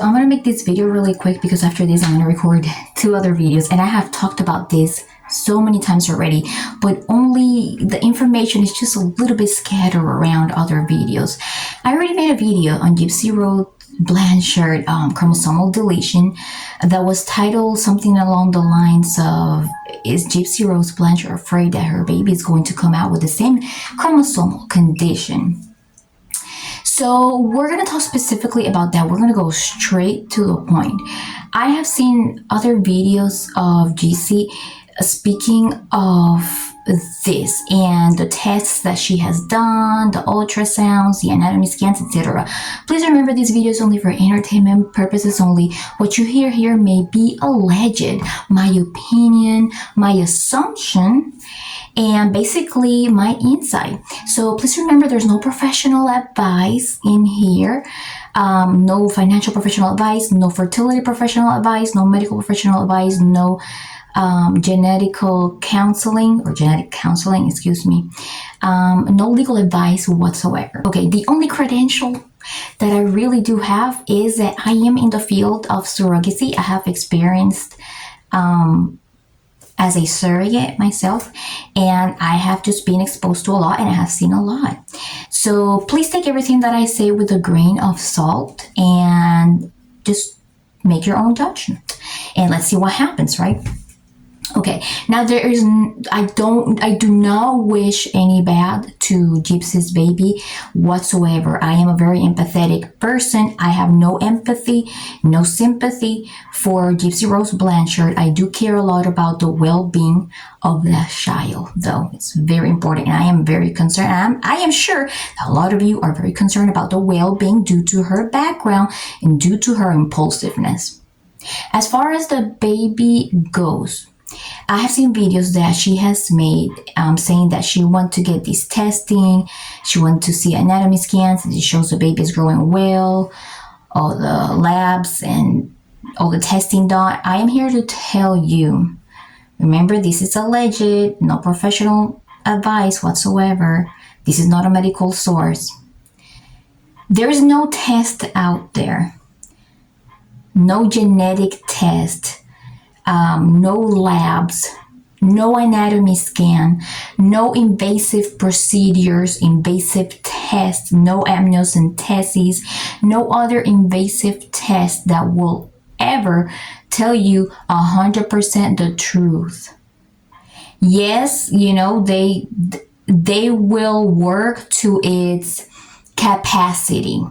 I'm going to make this video really quick because after this I'm going to record 2 other videos, and I have talked about this so many times already, but only the information is just a little bit scattered around other videos. I already made a video on Gypsy Rose Blanchard chromosomal deletion that was titled something along the lines of, is Gypsy Rose Blanchard afraid that her baby is going to come out with the same chromosomal condition? So we're going to talk specifically about that. We're going to go straight to the point. I have seen other videos of Gypsy speaking of this and the tests that she has done, the ultrasounds, the anatomy scans, etc. Please remember this video is only for entertainment purposes only. What you hear here may be alleged, my opinion, my assumption, and basically my insight. So please remember there's no professional advice in here. No financial professional advice, no fertility professional advice, no medical professional advice, no genetic counseling, excuse me, no legal advice whatsoever. Okay, the only credential that I really do have is that I am in the field of surrogacy. I have experienced as a surrogate myself, and I have just been exposed to a lot and I have seen a lot. So please take everything that I say with a grain of salt and just make your own judgment, and let's see what happens, right? Okay, now I do not wish any bad to Gypsy's baby whatsoever. I am a very empathetic person. I have no empathy, no sympathy for Gypsy Rose Blanchard. I do care a lot about the well-being of that child, though. It's very important, and I am very concerned. I am sure that a lot of you are very concerned about the well-being due to her background and due to her impulsiveness. As far as the baby goes, I have seen videos that she has made saying that she wants to get this testing, she wants to see anatomy scans, and it shows the baby is growing well, all the labs and all the testing done. I am here to tell you, remember, this is alleged, no professional advice whatsoever. This is not a medical source. There is no test out there, no genetic test, no labs, no anatomy scan, no invasive procedures, invasive tests, no amniocentesis, no other invasive test that will ever tell you 100% the truth. Yes, you know, they will work to its capacity.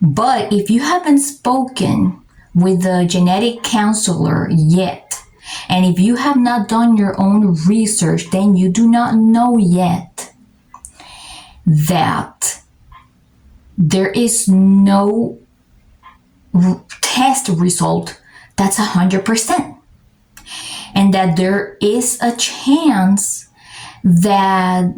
But if you haven't spoken with the genetic counselor yet, and if you have not done your own research, then you do not know yet that there is no test result that's 100%, and that there is a chance that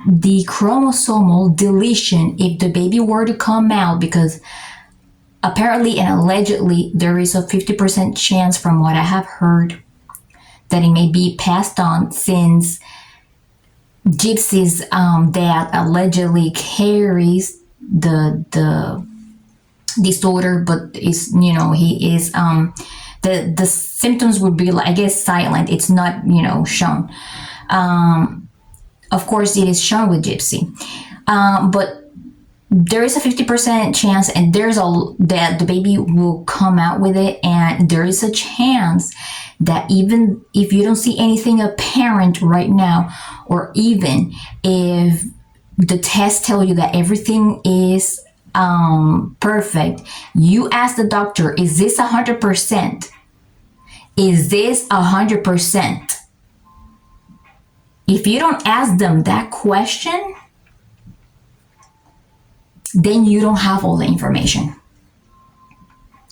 the chromosomal deletion, if the baby were to come out, because apparently and allegedly there is a 50% chance from what I have heard that it may be passed on, since Gypsy's dad allegedly carries the disorder, but is, you know, he is the symptoms would be, like, I guess, silent. It's not, you know, shown. Of course it is shown with Gypsy, but there is a 50% chance, and that the baby will come out with it, and there is a chance that even if you don't see anything apparent right now, or even if the tests tell you that everything is perfect, you ask the doctor, is this 100%? Is this 100%? If you don't ask them that question, then you don't have all the information.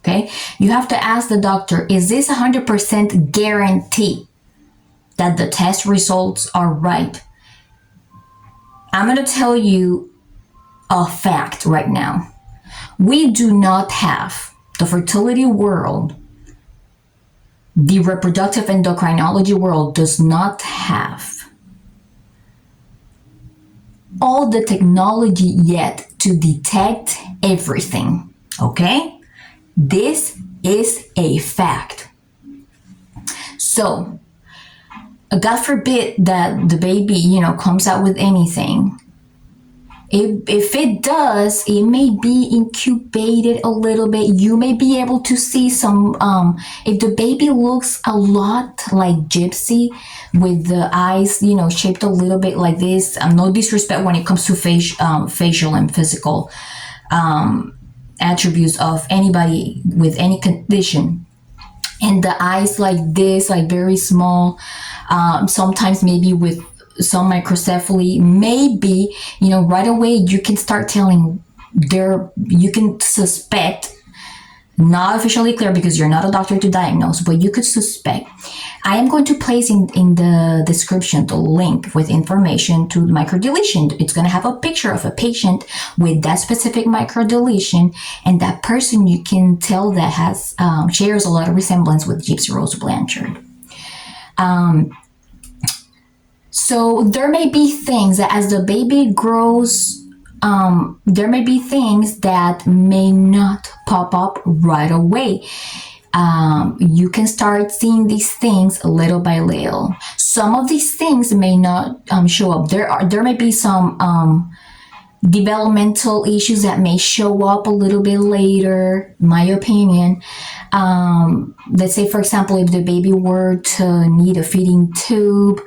Okay? You have to ask the doctor, is this 100% guarantee that the test results are right? I'm going to tell you a fact right now. We do not have, the fertility world, the reproductive endocrinology world does not have all the technology yet to detect everything. Okay? This is a fact. So, God forbid that the baby, comes out with anything. If it does, it may be incubated a little bit. You may be able to see some, if the baby looks a lot like Gypsy with the eyes, shaped a little bit like this. No disrespect when it comes to facial and physical attributes of anybody with any condition. And the eyes like this, like very small, sometimes maybe with some microcephaly, maybe, right away you can start telling you can suspect, not officially clear because you're not a doctor to diagnose, but you could suspect. I am going to place in the description the link with information to microdeletion. It's going to have a picture of a patient with that specific microdeletion, and that person you can tell that has shares a lot of resemblance with Gypsy Rose Blanchard. So there may be things that as the baby grows, there may be things that may not pop up right away. You can start seeing these things little by little. Some of these things may not show up. There may be some developmental issues that may show up a little bit later, my opinion. Let's say, for example, if the baby were to need a feeding tube,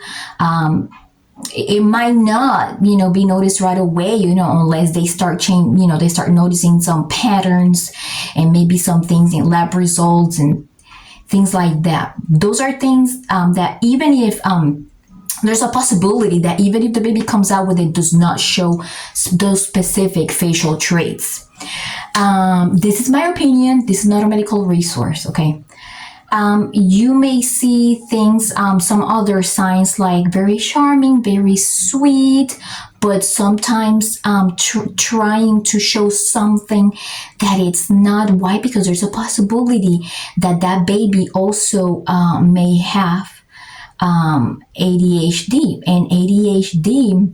it might not, be noticed right away, unless they start they start noticing some patterns and maybe some things in lab results and things like that. Those are things that even if there's a possibility that even if the baby comes out with it, does not show those specific facial traits. This is my opinion. This is not a medical resource, okay? You may see things, some other signs like very charming, very sweet, but sometimes trying to show something that it's not. Why? Because there's a possibility that that baby also may have ADHD, and ADHD,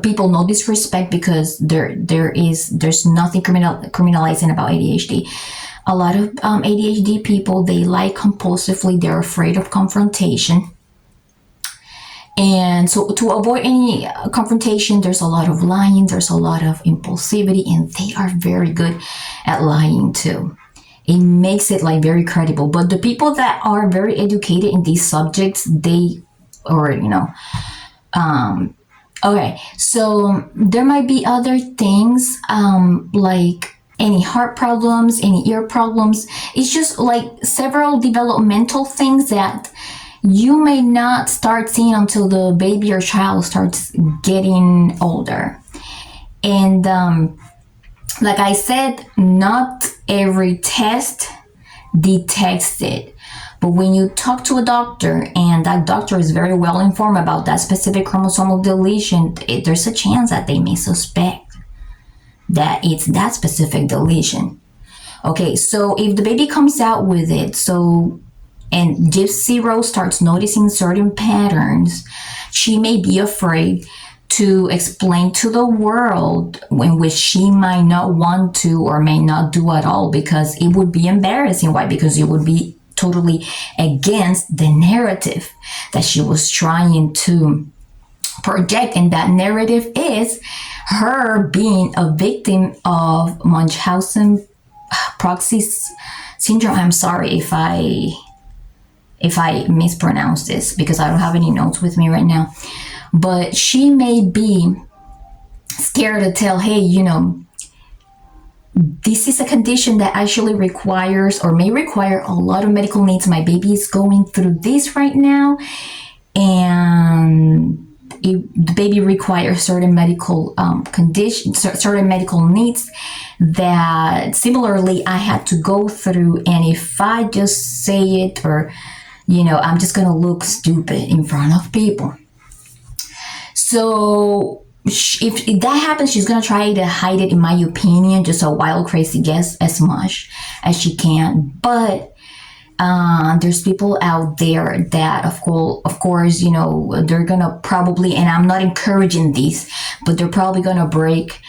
people know disrespect because there's nothing criminalizing about ADHD. A lot of ADHD people, they lie compulsively. They're afraid of confrontation. And so to avoid any confrontation, there's a lot of lying, there's a lot of impulsivity, and they are very good at lying too. It makes it like very credible. But the people that are very educated in these subjects, okay, so there might be other things like any heart problems, any ear problems. It's just like several developmental things that you may not start seeing until the baby or child starts getting older. And like I said, not every test detects it. But when you talk to a doctor and that doctor is very well informed about that specific chromosomal deletion, there's a chance that they may suspect that it's that specific deletion. Okay, so if the baby comes out with it, and Gypsy Rose starts noticing certain patterns, she may be afraid to explain to the world, in which she might not want to or may not do at all, because it would be embarrassing. Why? Because it would be totally against the narrative that she was trying to project, and that narrative is her being a victim of Munchausen proxy syndrome. I'm sorry if I mispronounce this because I don't have any notes with me right now. But she may be scared to tell, hey, this is a condition that actually requires or may require a lot of medical needs. My baby is going through this right now, and the baby requires certain medical conditions, certain medical needs that similarly I had to go through. And if I just say it, or I'm just gonna look stupid in front of people. So if that happens, she's gonna try to hide it, in my opinion, just a wild, crazy guess, as much as she can. But There's people out there that, of course, they're gonna probably, and I'm not encouraging this, but they're probably gonna break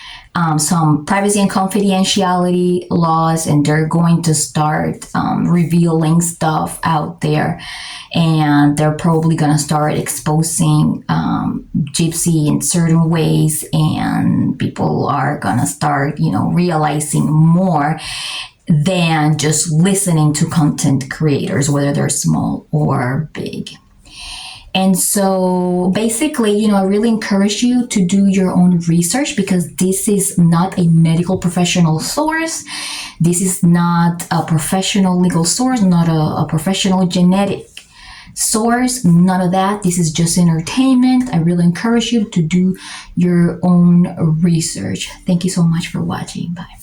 some privacy and confidentiality laws, and they're going to start revealing stuff out there, and they're probably going to start exposing Gypsy in certain ways, and people are going to start realizing more than just listening to content creators, whether they're small or big. And so basically, I really encourage you to do your own research, because this is not a medical professional source. This is not a professional legal source, not a professional genetic source, none of that. This is just entertainment. I really encourage you to do your own research. Thank you so much for watching. Bye.